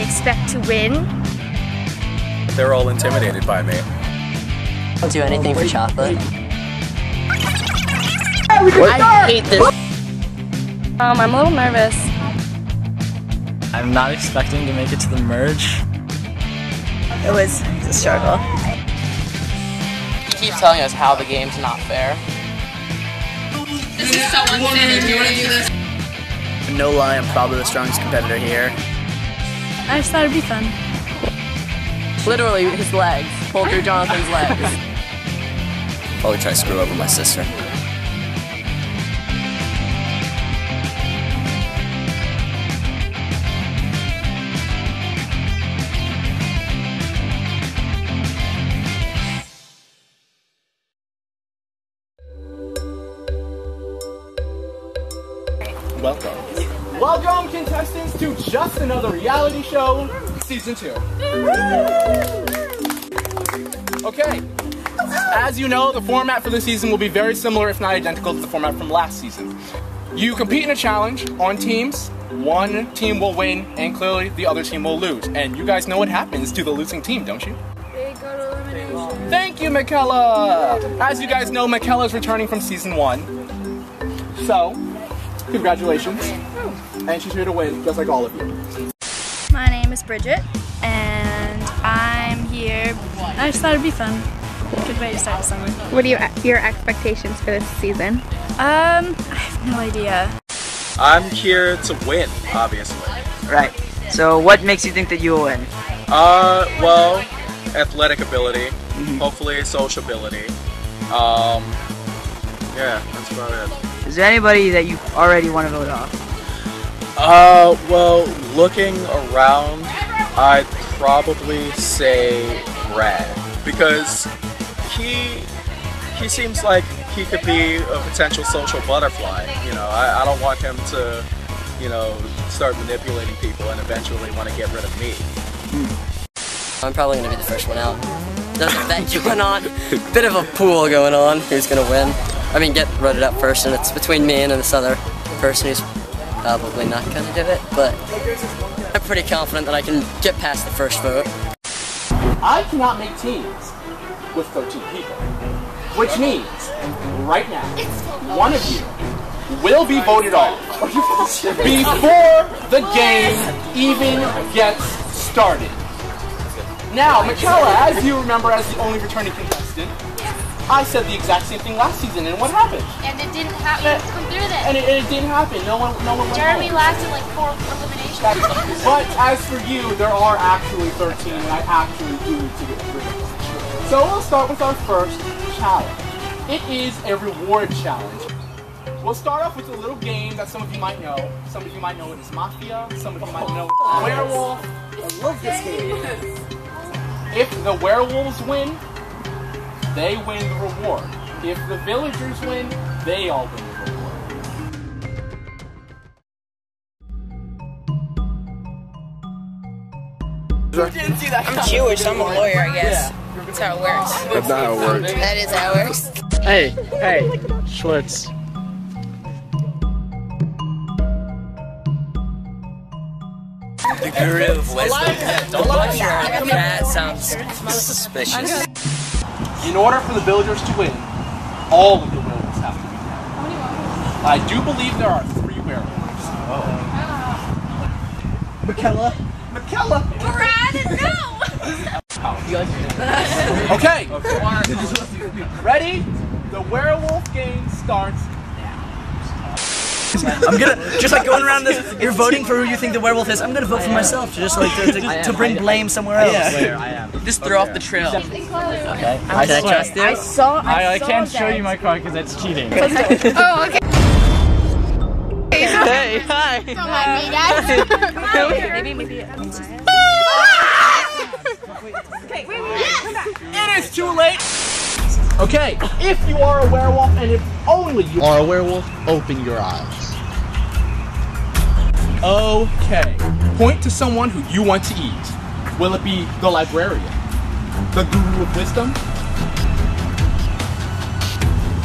expect to win. They're all intimidated by me. I'll do anything for chocolate. I hate this. I'm a little nervous. I'm not expecting to make it to the merge. It was a struggle. He keeps telling us how the game's not fair. This is so unfair. Do you want to do this? No lie, I'm probably the strongest competitor here. I just thought it'd be fun. Literally, his legs. Pull through Jonathan's legs. Probably try to screw over my sister. Welcome, contestants, to Just Another Reality Show, Season 2. Okay, as you know, the format for this season will be very similar, if not identical, to the format from last season. You compete in a challenge on teams. One team will win, and clearly the other team will lose. And you guys know what happens to the losing team, don't you? They go to elimination. Thank you, Michaela! As you guys know, Michaela is returning from Season 1. So, congratulations. And she's here to win, just like all of you. My name is Bridget, and I'm here. I just thought it'd be fun. Good way to start the summer. What are your expectations for this season? I have no idea. I'm here to win, obviously. Right. So what makes you think that you will win? Well, athletic ability, hopefully sociability. Yeah, that's about it. Is there anybody that you already want to vote off? Well, looking around, I'd probably say Brad, because he seems like he could be a potential social butterfly. You know, I don't want him to, you know, start manipulating people and eventually want to get rid of me. I'm probably going to be the first one out. There's a bet going on, bit of a pool going on, who's going to win. I mean, get voted up first, and it's between me and this other person who's probably not going to do it, but I'm pretty confident that I can get past the first vote. I cannot make teams with 13 people, which means, right now, one of you will be voted off before the game even gets started. Now, Michaela, as you remember as the only returning contestant, I said the exact same thing last season, and what happened? And it didn't happen. Come through this. And it didn't happen. No one went Jeremy home. lasted like 4 eliminations. But as for you, there are actually 13, and I actually do need to get rid of them. So we'll start with our first challenge. It is a reward challenge. We'll start off with a little game that some of you might know. Some of you might know it as Mafia. Some of you might know it as Werewolf. I love this game. If the werewolves win, they win the reward. If the villagers win, they all win the reward. I'm Jewish, so I'm a lawyer, I guess. That's how it works. That's not how it works. That is how it works. Hey, Schwartz. The Guru of Wisdom. Don't lecture. That sounds suspicious. In order for the villagers to win, all of the werewolves have to be dead. I do believe there are 3 werewolves. Michaela? Brad, no! Okay. Ready? The werewolf game starts. I'm gonna, just like going around this, you're voting for who you think the werewolf is, I'm gonna vote for myself, just like to bring blame somewhere else. I am. Just throw off the trail. Okay. I trust you. I can't show you my card because that's cheating. Oh, okay. Hey, hi. Don't mind me, guys. Maybe. Okay, wait, come back. It is too late. Okay, if you are a werewolf and if only you are a werewolf, open your eyes. Okay, point to someone who you want to eat. Will it be the librarian? The Guru of Wisdom?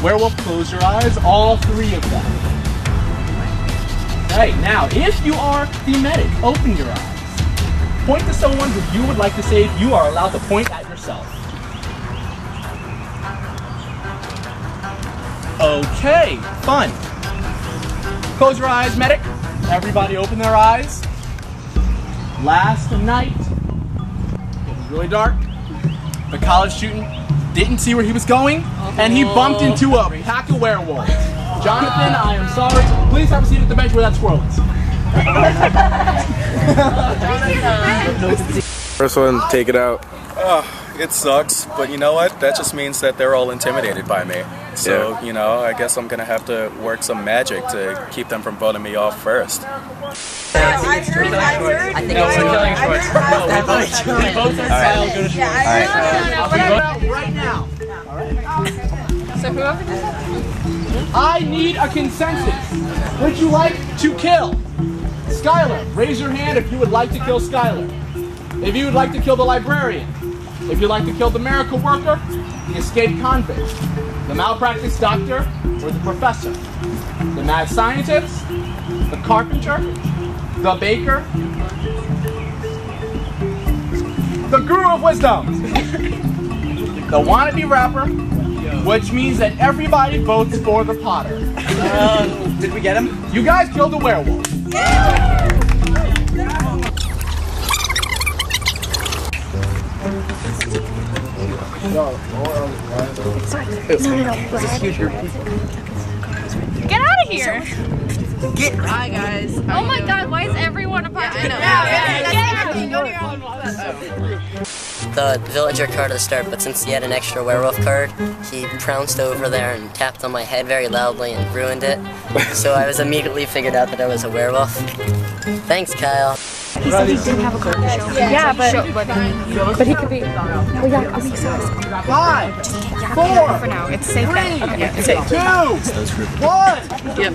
Werewolf, close your eyes, all 3 of them. Okay, now if you are the medic, open your eyes. point to someone who you would like to save. You are allowed to point at yourself. Okay, fun. Close your eyes, medic. Everybody open their eyes. Last night, it was really dark. The college student didn't see where he was going, and he bumped into a pack of werewolves. Jonathan, I am sorry. Please have a seat at the bench where that squirrel is. First one, take it out. It sucks, but you know what? That just means that they're all intimidated by me. So, you know, I guess I'm gonna have to work some magic to keep them from voting me off first. I think it's Right now. So whoever does that. I need a consensus. Would you like to kill Schyler? Raise your hand if you would like to kill Schyler. If you would like to kill the librarian. If you'd like to kill the miracle worker, the escaped convict, the malpractice doctor, or the professor, the mad scientist, the carpenter, the baker, the guru of wisdom, the wannabe rapper, which means that everybody votes for the Potter. Did we get him? You guys killed a werewolf. Get out of here! Hi guys. Oh my god, why is everyone a part of it? the villager card at the start, but since he had an extra werewolf card, he pounced over there and tapped on my head very loudly and ruined it. So I was immediately figured out that I was a werewolf. Thanks, Kyle. He said he didn't have a card to show. Yeah, but he could be. Well, yeah, okay, so 5, 4, for now. It's safe bet. Okay, it's 2, 1. Yep.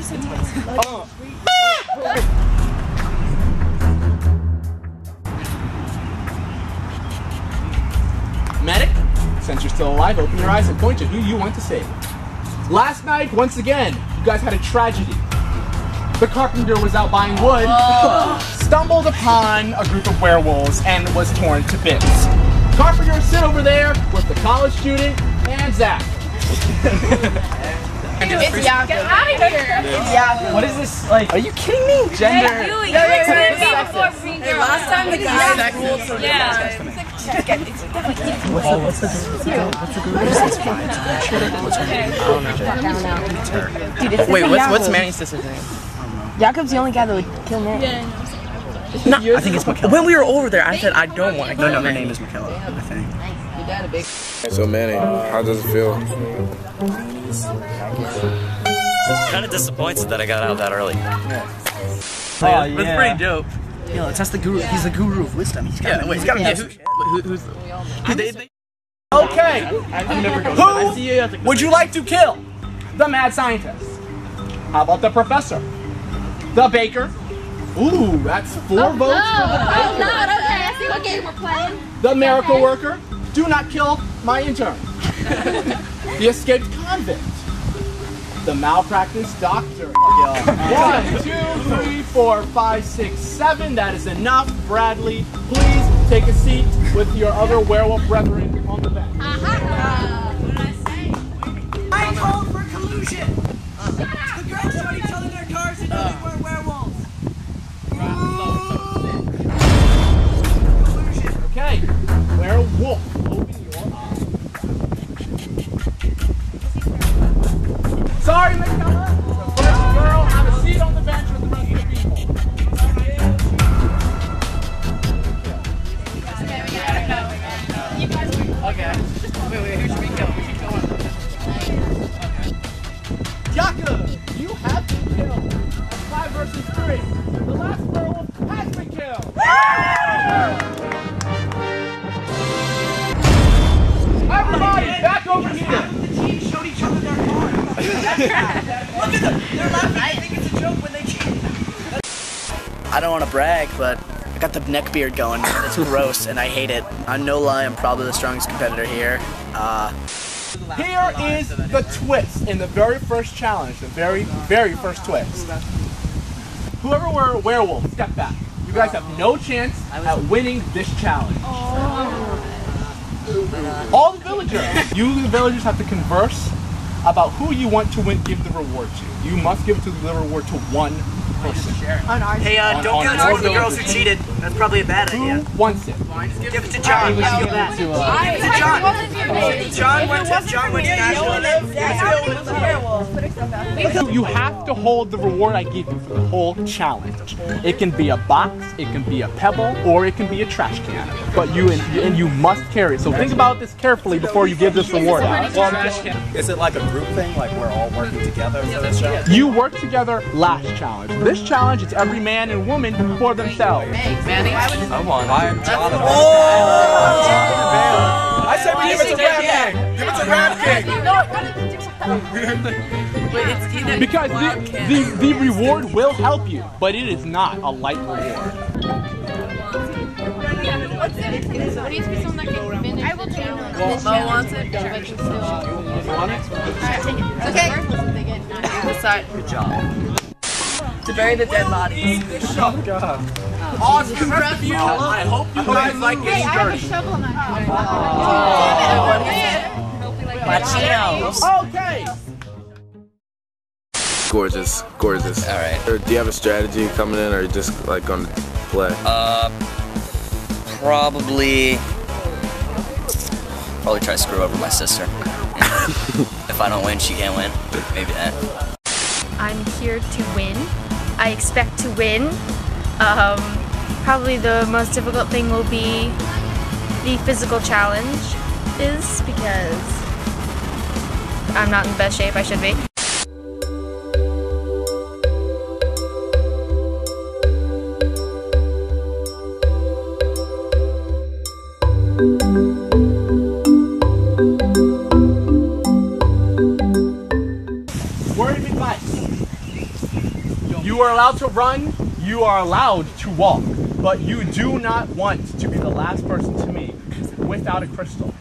Medic, since you're still alive, open your eyes and point to who you want to save. Last night, once again, you guys had a tragedy. The carpenter was out buying wood, stumbled upon a group of werewolves, and was torn to bits. Carpenter, sit over there with the college student and Zach. It's Yacob. Get out of here! It's Yacob. What is this, like? Are you kidding me? Gender. Last time the guy ruled for Wait, what's Manny's sister's name? Jacob's the only guy that would kill Manny. No, I think it's Michaela. When we were over there, I said I don't want to kill her name is Michaela, I think. So Manny, how does it feel? Kind of disappointed that I got out that early. Oh, yeah. That's pretty dope. Yeah, let's ask the guru. He's the guru of wisdom. He's got he's got who's Okay, who would you like to kill? The mad scientist. How about the professor? The baker? Ooh, that's 4 votes for the baker. Oh, God, okay, I see what game we're playing. The miracle worker? Do not kill my intern. The escaped convict. The malpractice doctor. 1, 2, 3, 4, 5, 6, 7. That is enough. Bradley, please take a seat with your other werewolf brethren on the bench. What did I say? I called for collusion. The girls showed each other their cars and they were werewolves. Okay, werewolf, open your eyes. Sorry, Michaela. The first girl, have a seat on the bench with the rest of the people. Okay. Wait, who should we kill? We should kill one. Yacob, you have been killed. That's 5 versus 3. The last werewolf has been killed. Everybody, back over here. The team showed each other their cars. Look at them. They're laughing. I think it's a joke when they cheat. I don't want to brag, but I got the neck beard going. It's gross, and I hate it. I'm no lie, I'm probably the strongest competitor here. Here is the twist in the very first challenge, the very first twist. Whoever were a werewolf, step back. You guys have no chance at winning this challenge. All the villagers. You the villagers have to converse about who you want to give the reward to. You must give the reward to one person. Hey, don't give it to one of the girls who cheated. That's probably a bad idea. Who wants it? Give it to John. Give it to John. John went to Nashville. You have to hold the reward I give you for the whole challenge. It can be a box, it can be a pebble, or it can be a trash can. But you must carry it. So think about this carefully before you give this reward out. Is it like a group thing, like we're all working together for this challenge? You work together last challenge. This challenge, it's every man and woman for themselves. Manny? Come on, I am Jonathan. I said we give it to Ram King. Give it to Ram King. Because the reward will help you, but it is not a light reward. What needs to be someone that can finish? I will take it. Mo wants it, but it's still. You want it? Okay. Good job. To bury the dead bodies. Oh God. Awesome review. I hope you guys like getting dirty. Okay. Gorgeous, gorgeous. All right. Or do you have a strategy coming in, or are you just like going to play? Probably try to screw over my sister. If I don't win, she can't win. Maybe that. I'm here to win. I expect to win. Probably the most difficult thing will be the physical challenge because I'm not in the best shape I should be. Word of advice. You are allowed to run, you are allowed to walk, but you do not want to be the last person to me without a crystal.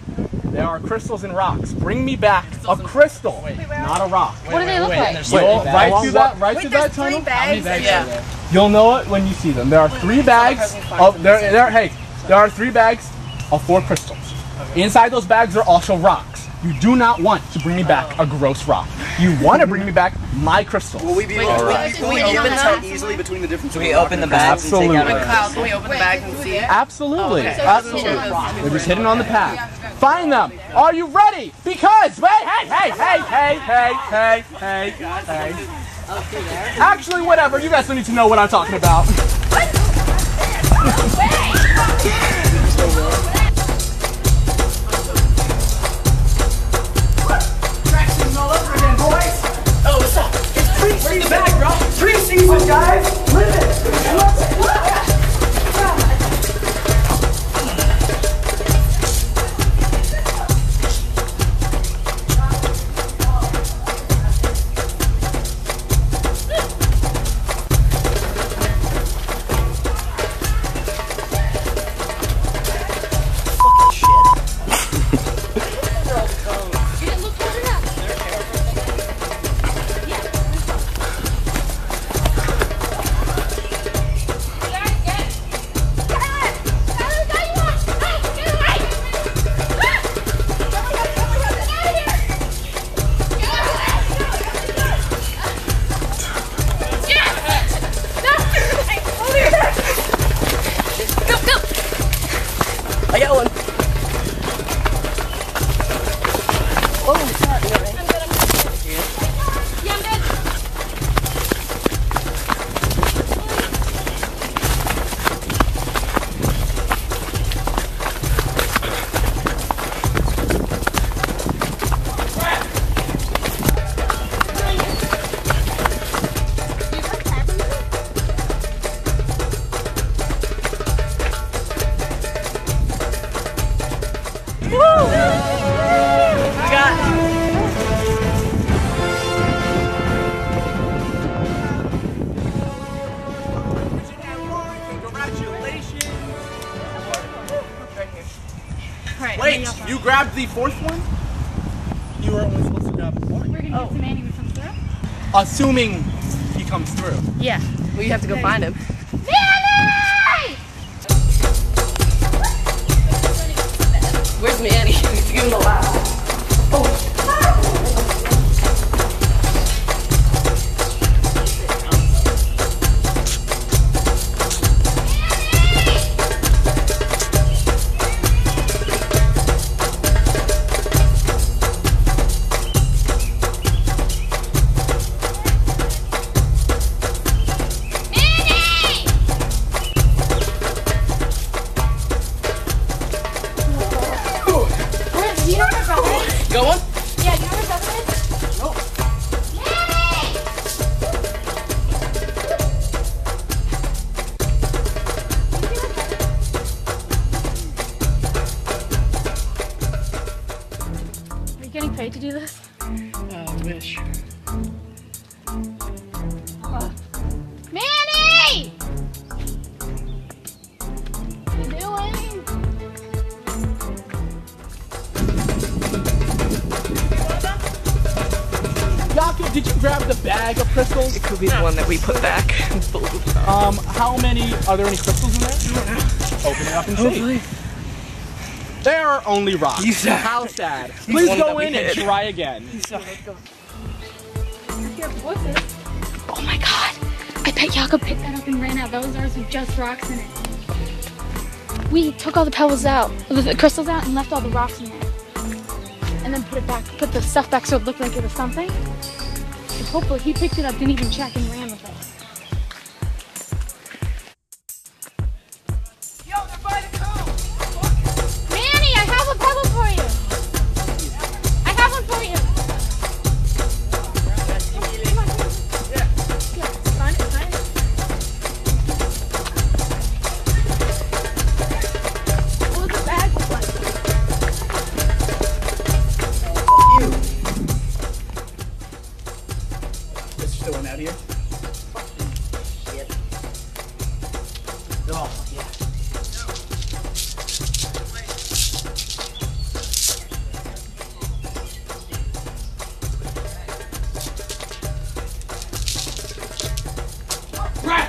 There are crystals and rocks. Bring me back a crystal, not a rock. What do they look like? Right through that tunnel. Yeah. You'll know it when you see them. There are 3 bags of there are 3 bags of 4 crystals. Inside those bags are also rocks. You do not want to bring me back a gross rock. You want to bring me back my crystals. Will we be able to open them easily between the different? Can we open the bags? Absolutely. Kyle, can we open the bags and see it? Absolutely. Okay. Absolutely. They're just hidden on the path. Find them. Are you ready? Because hey. Actually, whatever. You guys don't need to know what I'm talking about. Oh, what's up? It's pre-season, bro. Pre-season, guys. Live it. I got one. Wait, you grabbed the 4th one? You were only supposed to grab 1. We're gonna get to Manny when he comes through. Assuming he comes through. Yeah. Well, you have to go find him. Manny! Where's Manny? He's giving the last. Go on. Yeah, do you know where 7 is? No. Are you getting paid to do this? I wish. Manny! What are you doing? Yacob, did you grab the bag of crystals? It could be the one that we put back. How many, are there any crystals in there? Open it up and see. There are only rocks. How sad. Please go in and try again. What's this? Oh my god! I bet Yacob picked that up and ran out. Those are just rocks in it. We took all the pebbles out, the crystals out, and left all the rocks in there. And then put it back, put the stuff back so it looked like it was something. And hopefully he picked it up, didn't even check, and ran with it. Yo, they're by the cone! Manny, I have a pebble for you! I have one for you! Come on. Yeah, sign it. What was the bag look like? Is there still one out here? Shit. Oh, yeah. Brad!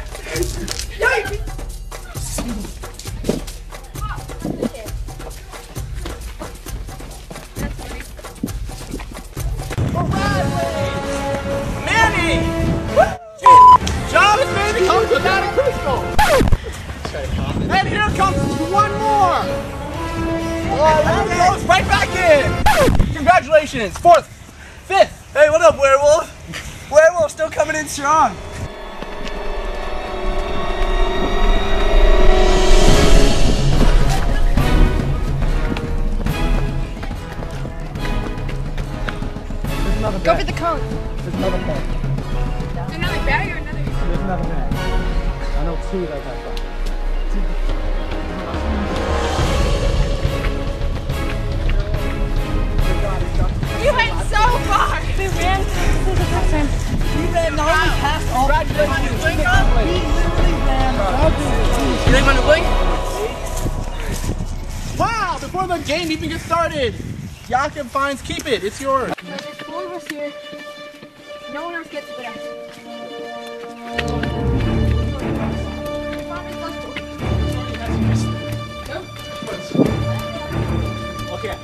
Manny! Job is made comes without a crystal! And here comes one more! Oh, that goes right back in! Congratulations! 4th! 5th! Hey, what up, werewolf? Werewolf still coming in strong. Go for the cone. There's another bag. Another bag or another? There's another bag. I know 2 like that. You went so far! We ran through the time. We ran not only past all the Congratulations! we literally ran. You think I'm gonna blink? Wow! Before the game even gets started, Yacob finds keep it. It's yours. There's 4 of us here. No one else gets it but us. Okay.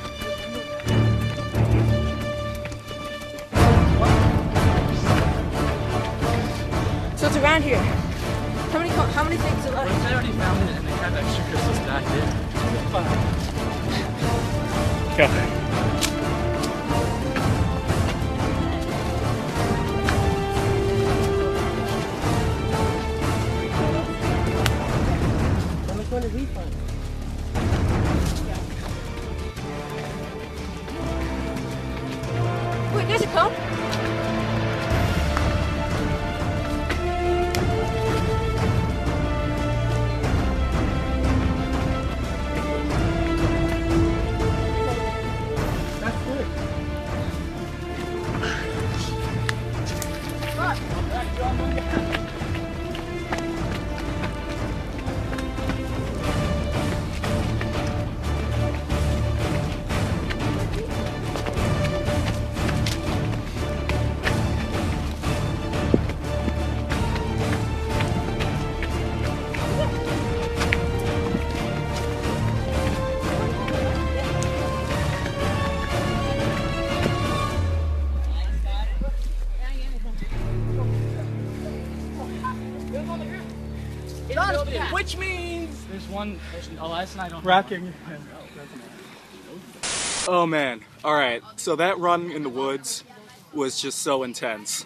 So it's around here. How many things are left? I already found it and they have extra crystals back there. Go. Wait, there's a cone? Which means there's Elias and I don't. Racking. Oh man. Alright, so that run in the woods was just so intense.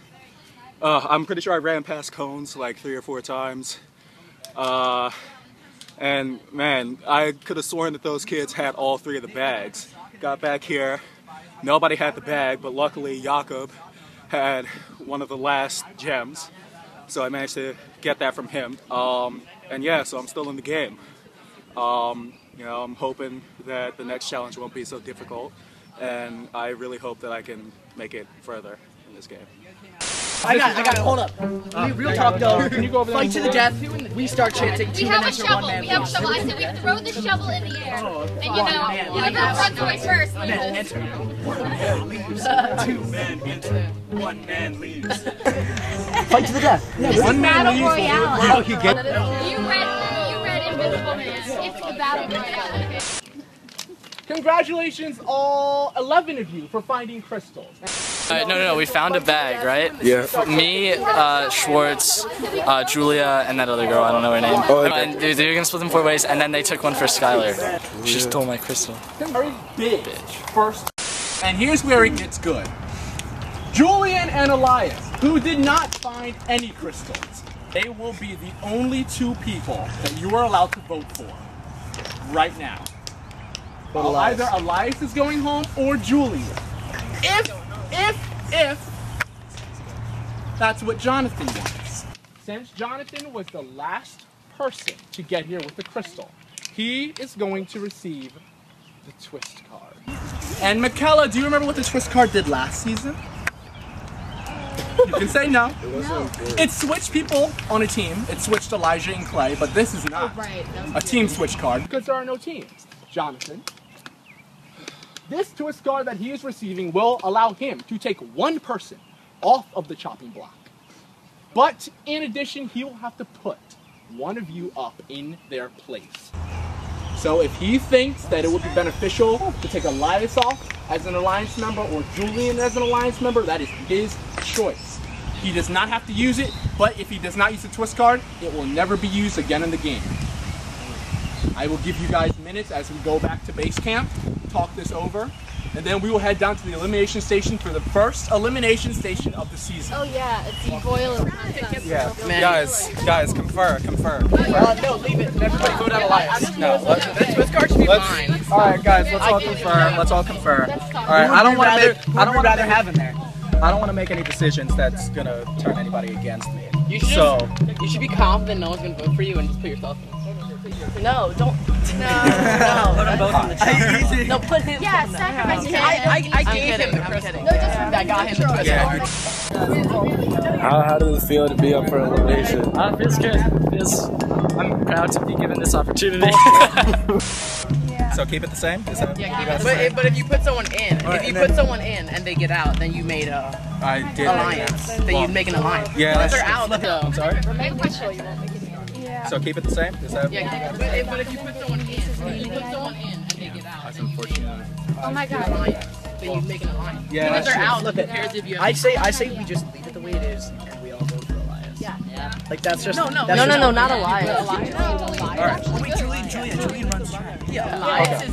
I'm pretty sure I ran past cones like 3 or 4 times. And man, I could have sworn that those kids had all 3 of the bags. Got back here, nobody had the bag, but luckily Yacob had one of the last gems. So I managed to get that from him. And yeah, so I'm still in the game. You know, I'm hoping that the next challenge won't be so difficult, and I really hope that I can make it further in this game. I got it, hold up. Real talk though, Can you go over there fight to the death, we start chanting 2 minutes or 1 man. We have a shovel. I said we throw the shovel in the air. And you know, whoever runs away first loses. 2 men enter, 1 man leaves. Fight to the death. This is Battle Royale. Oh, he gets You read Invisible Man. It's the Battle Royale. Congratulations, all 11 of you, for finding crystals. No, we found a bag, right? Yeah. Me, Schwartz, Julia, and that other girl, I don't know her name. And they were gonna split them 4 ways, and then they took one for Schyler. She stole my crystal. Very big first. And here's where it gets good. Julian and Elias, who did not find any crystals, they will be the only 2 people that you are allowed to vote for right now. Either Elias is going home or Julian. If that's what Jonathan wants. Since Jonathan was the last person to get here with the crystal, he is going to receive the twist card. And Michaela, do you remember what the twist card did last season? You can say no. It switched people on a team. It switched Elijah and Clay, but this is not a team switch card because there are no teams. Jonathan, this twist card that he is receiving will allow him to take 1 person off of the chopping block. But in addition, he will have to put 1 of you up in their place. So if he thinks that it would be beneficial to take Elias off as an alliance member or Julian as an alliance member, that is his choice. He does not have to use it, but if he does not use the twist card, it will never be used again in the game. I will give you guys minutes as we go back to base camp, talk this over, and then we will head down to the elimination station for the first elimination station of the season. Oh yeah, it's the boiler. Yeah, guys, confer. no, leave it. Everybody vote out Elias. No, That twist card should be mine. Alright guys, let's all confer. Alright, I don't want to make any decisions that's gonna turn anybody against me. You should be confident no one's gonna vote for you and just put yourself in. No, don't. No. Put them both in the chat. No, put him. Yeah, sacrifice him. I gave him the crystal. I got him the twist card. How does it feel to be up for elimination? It feels good. I'm proud to be given this opportunity. So keep it the same? Is that But if you put someone in, and they get out, then you made a alliance. Then you'd make an alliance. Yeah, but if they're out, I'm sorry? Yeah. So keep it the same? Is that but if you put someone in, and they get out, that's unfortunate. Oh my god. Then you'd make an alliance. Yeah, if they're out, who cares if you I say we just leave it the way it is and we all vote for Elias. Yeah. Like that's just No, not Elias. Alright. Wait, Julian runs track. Yeah, Elias is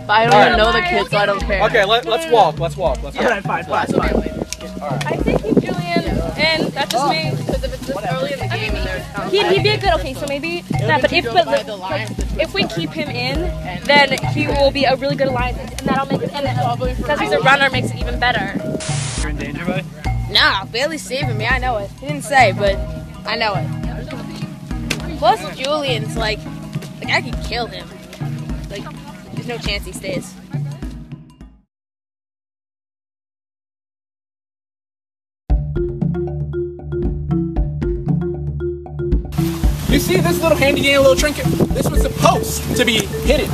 But I don't even know the kids, so I don't care. Okay, let's walk. Alright, fine. I think keep Julian in. That's just me. Because if it's this early in the game and there's He'd be a good. Okay, so maybe that. But if we keep him in, then he will be a really good alliance, and that'll make it. Because he's a runner, makes it even better. You're in danger, buddy? Nah, Bailey's saving me. I know it. He didn't say, but I know it. Plus, Julian's like I could kill him. Like, there's no chance he stays. You see this little handy dandy little trinket? This was supposed to be hidden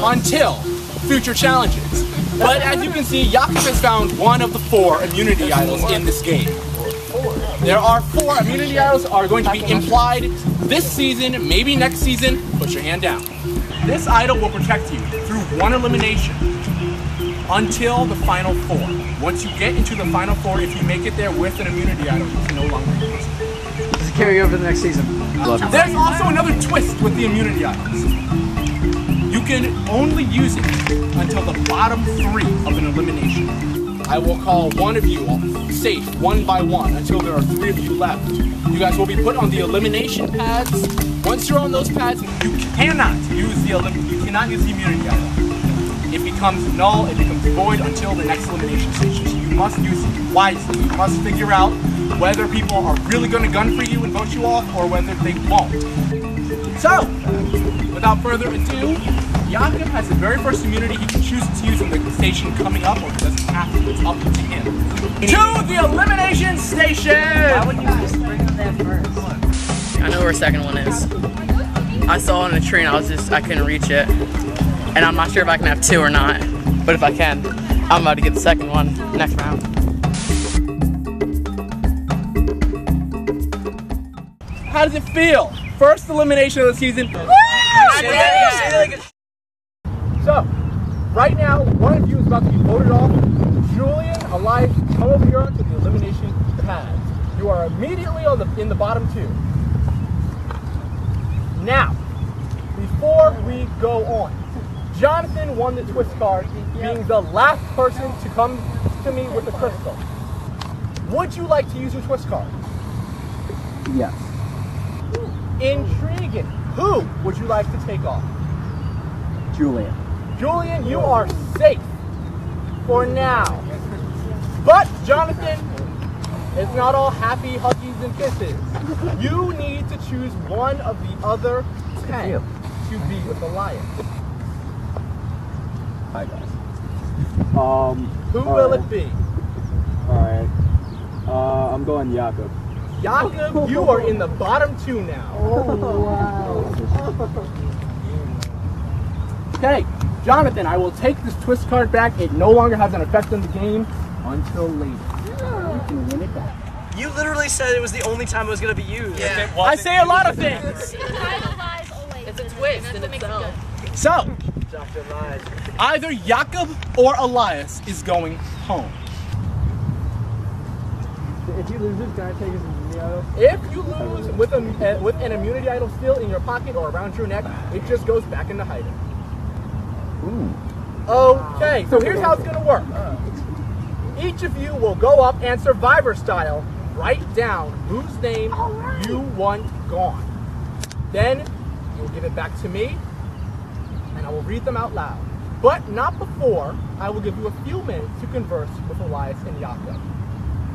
until future challenges. But as you can see, Yacob has found 1 of the 4 immunity idols in this game. There are 4 immunity idols are going to be implied this season, maybe next season. Put your hand down. This idol will protect you through 1 elimination until the final 4. Once you get into the final 4, if you make it there with an immunity idol, you can no longer use it. to carry over to the next season. There's also another twist with the immunity items. You can only use it until the bottom 3 of an elimination. I will call one of you safe, one by one, until there are 3 of you left. You guys will be put on the elimination pads. Once you're on those pads, you cannot use the immunity item. It becomes null, it becomes void until the next elimination station. So you must use it wisely. You must figure out whether people are really going to gun for you and vote you off, or whether they won't. So, without further ado, Yacob has the very first immunity he can choose to use in the station coming up, or he doesn't have to. It's up to him. To the elimination station! Why would you just bring them there first? I know where the second one is. I saw it on a tree and I couldn't reach it. And I'm not sure if I can have 2 or not. But if I can, I'm about to get the second one next round. How does it feel? First elimination of the season. So, right now, one of you is about to be voted off. Julian, Elias, come over here to the elimination pads. You are immediately in the bottom 2. Now, before we go on, Jonathan won the twist card, being the last person to come to me with a crystal. Would you like to use your twist card? Yes. Intriguing. Who would you like to take off? Julian. Julian, you are safe for now. But Jonathan, it's not all happy huggies and kisses. You need to choose one of the other 10 to be with Elias. Hi guys. Who will it be? Alright. I'm going Yacob. Yacob, you are in the bottom 2 now. Oh, wow. Okay, Jonathan, I will take this twist card back. It no longer has an effect on the game until later. You can win it back. You literally said it was the only time it was going to be used. Yeah. I say a lot of things. It's a twist in itself. So, either Yacob or Elias is going home. If he loses, can I take his immunity idol? If you lose with an immunity idol still in your pocket or around your neck, it just goes back into hiding. Ooh. Okay, so here's how it's going to work. Each of you will go up and Survivor style write down whose name you want gone. Then you'll give it back to me, and I will read them out loud. But not before I will give you a few minutes to converse with Elias and Yacob.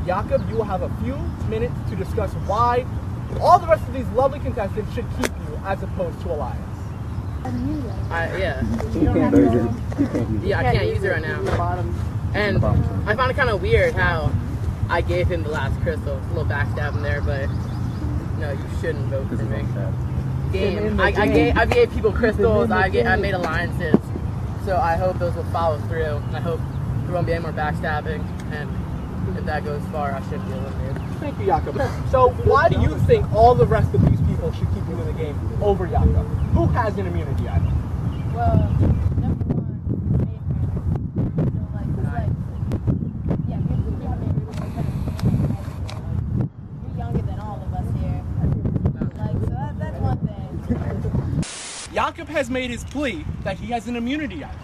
Yacob, you will have a few minutes to discuss why all the rest of these lovely contestants should keep you as opposed to Elias. Yeah. Yeah, I can't use it right now. And I found it kind of weird how I gave him the last crystal. It's a little backstabbing there, but no, you shouldn't vote for me. I gave people crystals. I made alliances. So I hope those will follow through. I hope there won't be any more backstabbing. And if that goes far, I should be eliminated. Thank you, Yacob. So why do you think all the rest of these people should keep you in the game over Yacob? Who has an immunity item? Well, number one, you're younger than all of us here. So that's one thing. Yacob has made his plea that he has an immunity item.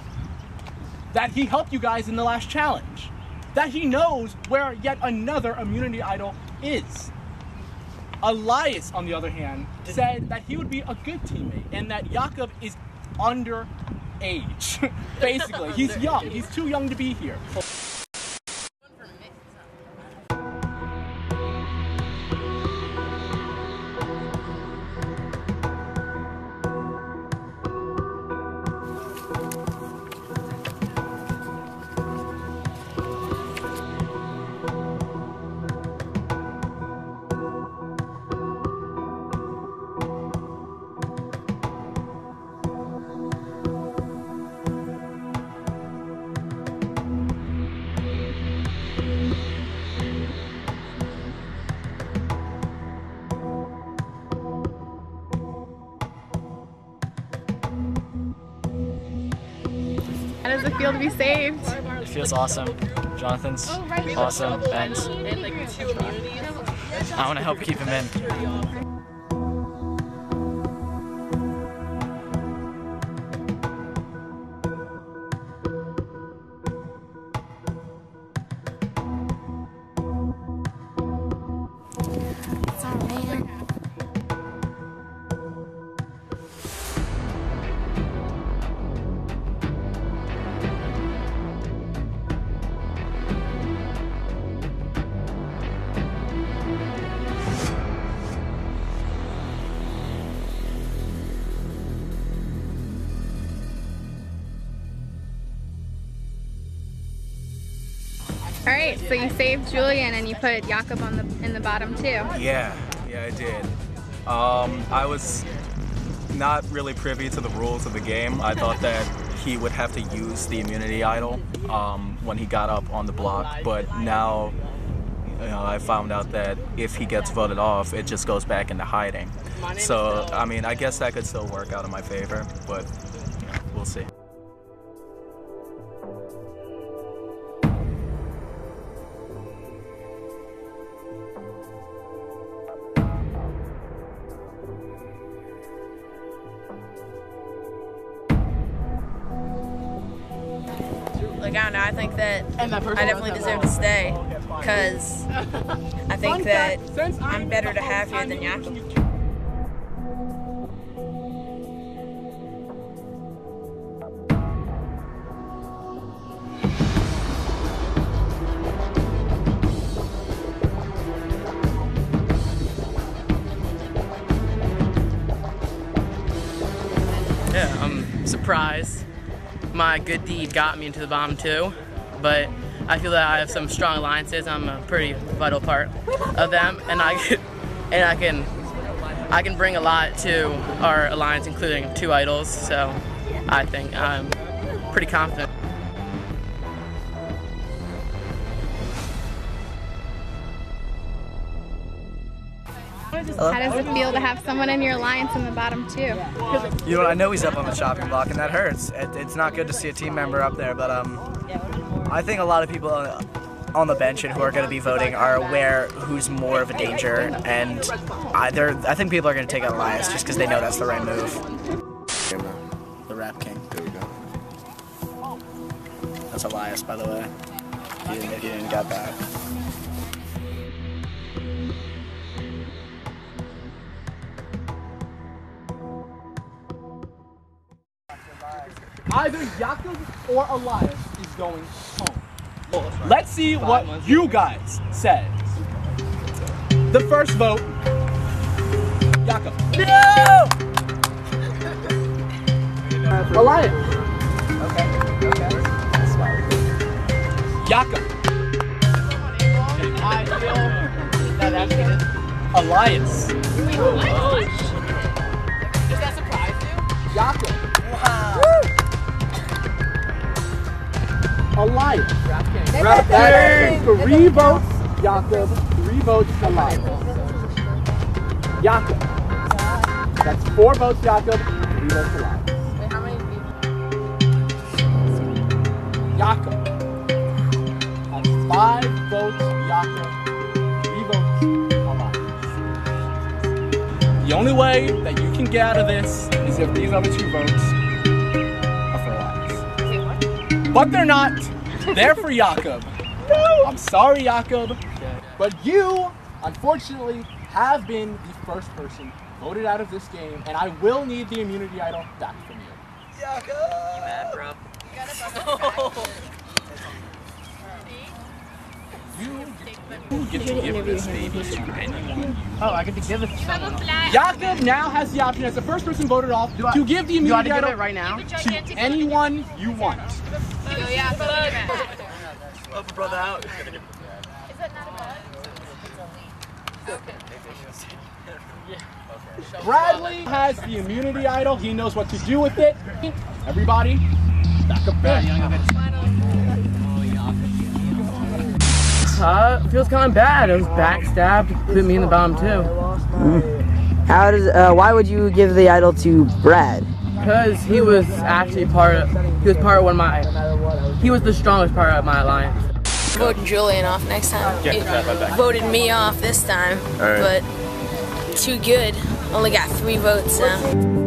That he helped you guys in the last challenge. That he knows where yet another immunity idol is. Elias, on the other hand, said that he would be a good teammate and that Yacob is underage. Basically, he's young. He's too young to be here. How does it feel to be saved? It feels awesome. Jonathan's awesome, and like 2 immunities. I want to help keep him in. Alright, so you saved Julian and you put Yacob in the bottom too. Yeah, I did. I was not really privy to the rules of the game. I thought that he would have to use the immunity idol when he got up on the block, but now I found out that if he gets voted off, it just goes back into hiding. So, I mean, I guess that could still work out in my favor, but we'll see. Like, I don't know, I think that I definitely deserve to stay, because I think that I'm better to have here than Yacob. Yeah, I'm surprised. My good deed got me into the bottom two, but I feel that I have some strong alliances. I'm a pretty vital part of them, and I can bring a lot to our alliance, including 2 idols. So I think I'm pretty confident. How does it feel to have someone in your alliance in the bottom two? You know, I know he's up on the chopping block, and that hurts. It's not good to see a team member up there, but I think a lot of people on the bench and who are going to be voting are aware who's more of a danger, and I think people are going to take out Elias just because they know that's the right move. The Rap King. There we go. That's Elias, by the way. He didn't get back. Either Yacob or Elias is going home. Let's see what you guys say. The first vote, Yacob. No! Elias. Okay. Yacob. I feel that Elias. Wait, what? Does that surprise you? Yacob. Wow. Elias. That is 3 votes, Yacob. 3 votes, Elias. Yacob. That's 4 votes, Yacob. 3 votes, Elias. Wait, how many people? Yacob. That's 5 votes, Yacob. 3 votes, Elias. The only way that you can get out of this is if these other 2 votes are for Elias. But they're not. They're for Yacob. No! I'm sorry, Yacob. But you, unfortunately, have been the first person voted out of this game, and I will need the immunity idol back from you. Yacob! You mad, bro? You get to give this baby to anyone. Oh, I get to give it to someone. Yacob now has the option, as the first person voted off, to give the immunity idol give it right now to anyone you want. Help a brother out. Is that not a bug? Bradley has the immunity idol. He knows what to do with it. Everybody, back up there. Feels kind of bad. I was backstabbed, put me in the bottom two. How does? Why would you give the idol to Brad? Because he was actually part of one of my. He was the strongest part of my alliance. Voting Julian off next time. Get the crap back. Voted me off this time, All right. but too good. Only got 3 votes now.